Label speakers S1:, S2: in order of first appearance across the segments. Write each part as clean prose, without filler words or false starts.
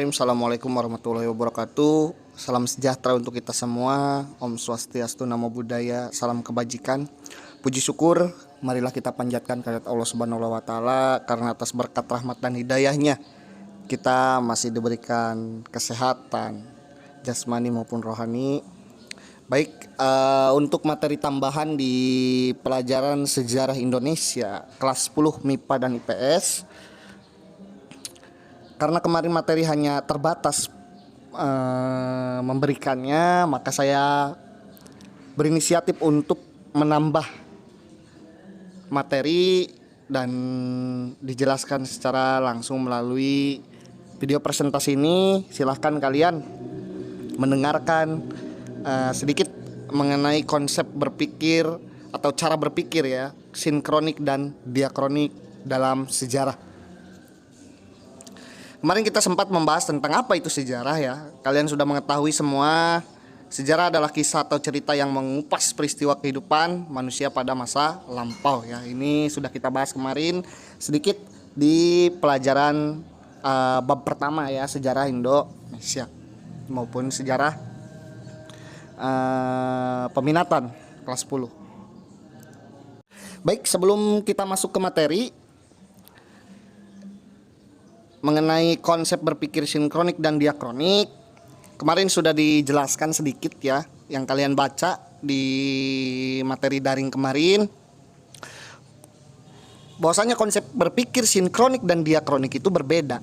S1: Bismillahirrahmanirrahim. Assalamualaikum warahmatullahi wabarakatuh. Salam sejahtera untuk kita semua. Om Swastiastu, Namo Buddhaya, salam kebajikan. Puji syukur, marilah kita panjatkan kehadirat Allah Subhanahu wa taala karena atas berkat rahmat dan hidayahnya kita masih diberikan kesehatan jasmani maupun rohani. Baik, untuk materi tambahan di pelajaran sejarah Indonesia kelas 10 MIPA dan IPS. Karena kemarin materi hanya terbatas memberikannya, maka saya berinisiatif untuk menambah materi dan dijelaskan secara langsung melalui video presentasi ini. Silahkan kalian mendengarkan sedikit mengenai konsep berpikir atau cara berpikir ya, sinkronik dan diakronik dalam sejarah. Kemarin kita sempat membahas tentang apa itu sejarah ya. Kalian sudah mengetahui semua, sejarah adalah kisah atau cerita yang mengupas peristiwa kehidupan manusia pada masa lampau ya. Ini sudah kita bahas kemarin sedikit di pelajaran bab pertama ya, sejarah Indonesia maupun sejarah peminatan kelas 10. Baik, sebelum kita masuk ke materi mengenai konsep berpikir sinkronik dan diakronik, kemarin sudah dijelaskan sedikit ya, yang kalian baca di materi daring kemarin, bahwasanya konsep berpikir sinkronik dan diakronik itu berbeda,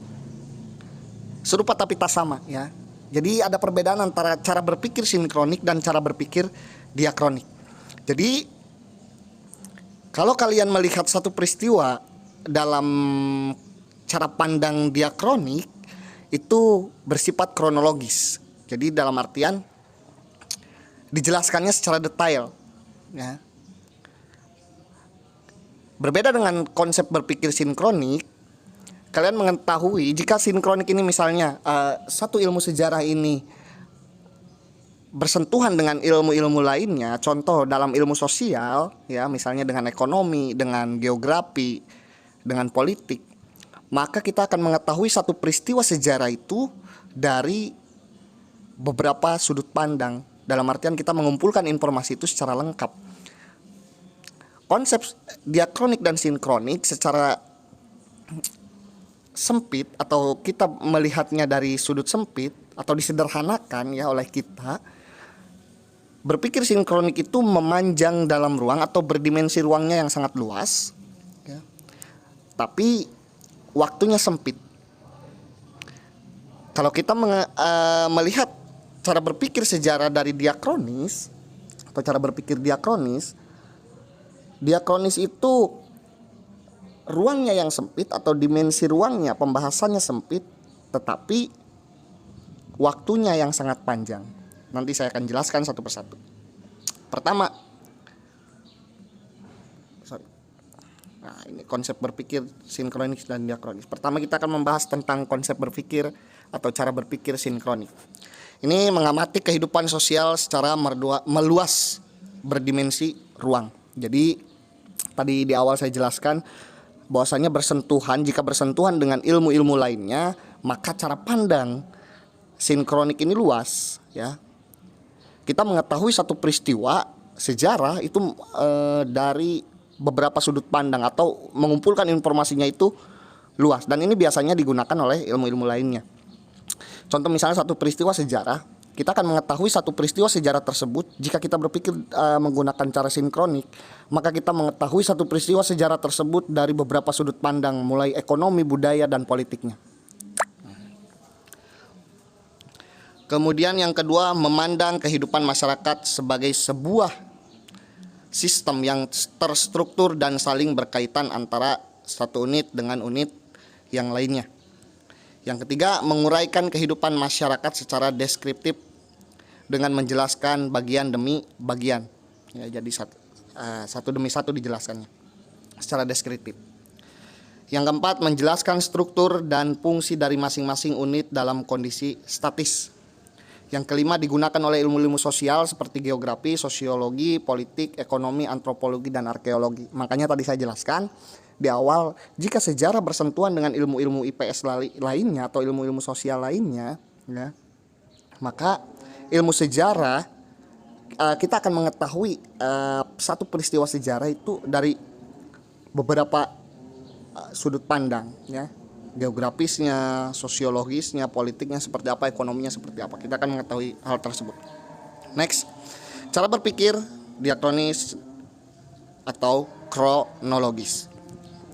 S1: serupa tapi tak sama ya. Jadi ada perbedaan antara cara berpikir sinkronik dan cara berpikir diakronik. Jadi kalau kalian melihat satu peristiwa dalam cara pandang diakronik itu bersifat kronologis. Jadi dalam artian dijelaskannya secara detail ya. Berbeda dengan konsep berpikir sinkronik, kalian mengetahui jika sinkronik ini misalnya satu ilmu sejarah ini bersentuhan dengan ilmu-ilmu lainnya, contoh dalam ilmu sosial ya, misalnya dengan ekonomi, dengan geografi, dengan politik, maka kita akan mengetahui satu peristiwa sejarah itu dari beberapa sudut pandang. Dalam artian kita mengumpulkan informasi itu secara lengkap. Konsep diakronik dan sinkronik secara sempit atau kita melihatnya dari sudut sempit atau disederhanakan ya oleh kita, berpikir sinkronik itu memanjang dalam ruang atau berdimensi ruangnya yang sangat luas ya, tapi waktunya sempit. Kalau kita melihat cara berpikir sejarah dari diakronis atau cara berpikir diakronis itu ruangnya yang sempit atau dimensi ruangnya, pembahasannya sempit, tetapi waktunya yang sangat panjang. Nanti saya akan jelaskan satu persatu. Pertama, nah, ini konsep berpikir sinkronis dan diakronis. Pertama kita akan membahas tentang konsep berpikir atau cara berpikir sinkronik. Ini mengamati kehidupan sosial secara meluas berdimensi ruang. Jadi tadi di awal saya jelaskan bahwasanya jika bersentuhan dengan ilmu-ilmu lainnya, maka cara pandang sinkronik ini luas ya. Kita mengetahui satu peristiwa sejarah itu dari beberapa sudut pandang atau mengumpulkan informasinya itu luas, dan ini biasanya digunakan oleh ilmu-ilmu lainnya. Contoh misalnya satu peristiwa sejarah, kita akan mengetahui satu peristiwa sejarah tersebut jika kita berpikir menggunakan cara sinkronik, maka kita mengetahui satu peristiwa sejarah tersebut dari beberapa sudut pandang mulai ekonomi, budaya, dan politiknya. Kemudian yang kedua, memandang kehidupan masyarakat sebagai sebuah sistem yang terstruktur dan saling berkaitan antara satu unit dengan unit yang lainnya. Yang ketiga, menguraikan kehidupan masyarakat secara deskriptif dengan menjelaskan bagian demi bagian. Ya, jadi satu demi satu dijelaskannya secara deskriptif. Yang keempat, menjelaskan struktur dan fungsi dari masing-masing unit dalam kondisi statis. Yang kelima, digunakan oleh ilmu-ilmu sosial seperti geografi, sosiologi, politik, ekonomi, antropologi, dan arkeologi. Makanya tadi saya jelaskan di awal, jika sejarah bersentuhan dengan ilmu-ilmu IPS lainnya atau ilmu-ilmu sosial lainnya, ya, maka ilmu sejarah kita akan mengetahui satu peristiwa sejarah itu dari beberapa sudut pandang, ya, geografisnya, sosiologisnya, politiknya seperti apa, ekonominya seperti apa. Kita akan mengetahui hal tersebut. Next, cara berpikir diakronis atau kronologis.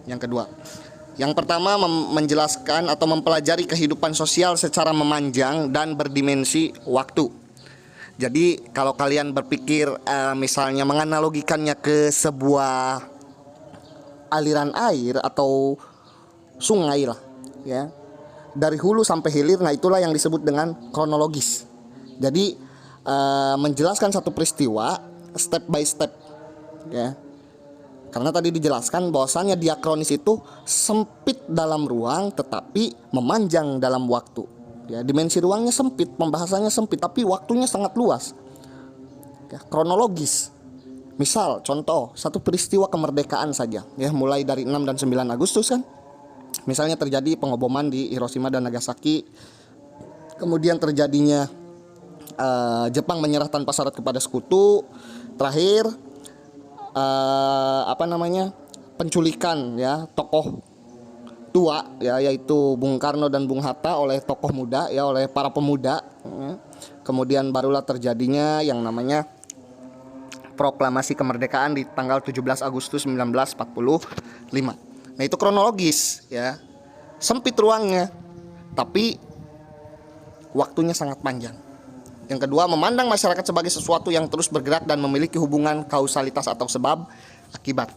S1: Yang kedua, yang pertama menjelaskan atau mempelajari kehidupan sosial secara memanjang dan berdimensi waktu. Jadi kalau kalian berpikir misalnya menganalogikannya ke sebuah aliran air atau sungai lah, ya, dari hulu sampai hilir, nah itulah yang disebut dengan kronologis. Jadi menjelaskan satu peristiwa step by step, ya. Karena tadi dijelaskan bahwasannya diakronis itu sempit dalam ruang tetapi memanjang dalam waktu. Ya, dimensi ruangnya sempit, pembahasannya sempit, tapi waktunya sangat luas. Ya, kronologis. Misal, contoh, satu peristiwa kemerdekaan saja, ya, mulai dari 6 dan 9 Agustus kan. Misalnya terjadi pengoboman di Hiroshima dan Nagasaki. Kemudian terjadinya Jepang menyerah tanpa syarat kepada sekutu. Terakhir penculikan, ya, tokoh tua, ya, yaitu Bung Karno dan Bung Hatta oleh tokoh muda, ya, oleh para pemuda. Kemudian barulah terjadinya yang namanya proklamasi kemerdekaan di tanggal 17 Agustus 1945. Nah, itu kronologis, ya. Sempit ruangnya, tapi waktunya sangat panjang. Yang kedua, memandang masyarakat sebagai sesuatu yang terus bergerak dan memiliki hubungan kausalitas atau sebab akibat.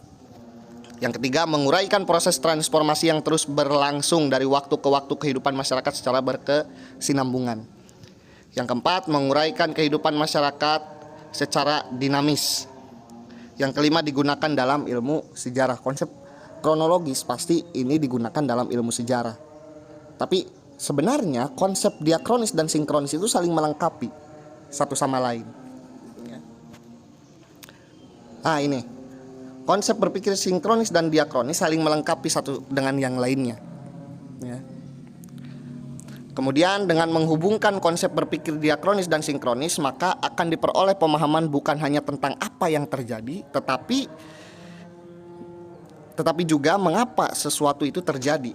S1: Yang ketiga, menguraikan proses transformasi yang terus berlangsung dari waktu ke waktu kehidupan masyarakat secara berkesinambungan. Yang keempat, menguraikan kehidupan masyarakat secara dinamis. Yang kelima, digunakan dalam ilmu sejarah. Konsep kronologis pasti ini digunakan dalam ilmu sejarah. Tapi sebenarnya konsep diakronis dan sinkronis itu saling melengkapi satu sama lain. Nah, ini konsep berpikir sinkronis dan diakronis saling melengkapi satu dengan yang lainnya, ya. Kemudian dengan menghubungkan konsep berpikir diakronis dan sinkronis, maka akan diperoleh pemahaman bukan hanya tentang apa yang terjadi, tetapi juga mengapa sesuatu itu terjadi.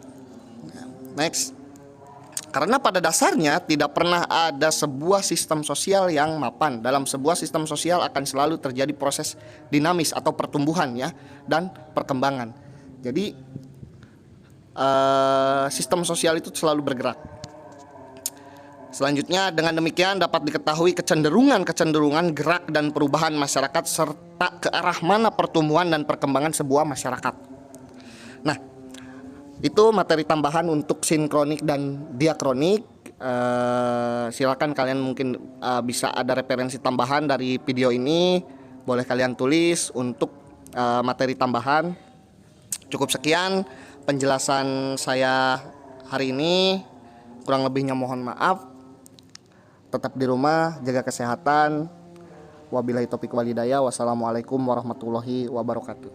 S1: Next. Karena pada dasarnya tidak pernah ada sebuah sistem sosial yang mapan. Dalam sebuah sistem sosial akan selalu terjadi proses dinamis atau pertumbuhan, ya, dan perkembangan. Jadi sistem sosial itu selalu bergerak. Selanjutnya, dengan demikian dapat diketahui kecenderungan gerak dan perubahan masyarakat serta ke arah mana pertumbuhan dan perkembangan sebuah masyarakat. Nah, itu materi tambahan untuk sinkronik dan diakronik. Silakan kalian mungkin bisa ada referensi tambahan dari video ini, boleh kalian tulis untuk materi tambahan. Cukup sekian penjelasan saya hari ini. Kurang lebihnya mohon maaf. Tetap di rumah, jaga kesehatan. Wabillahi taufiq wal hidayah. Wassalamualaikum warahmatullahi wabarakatuh.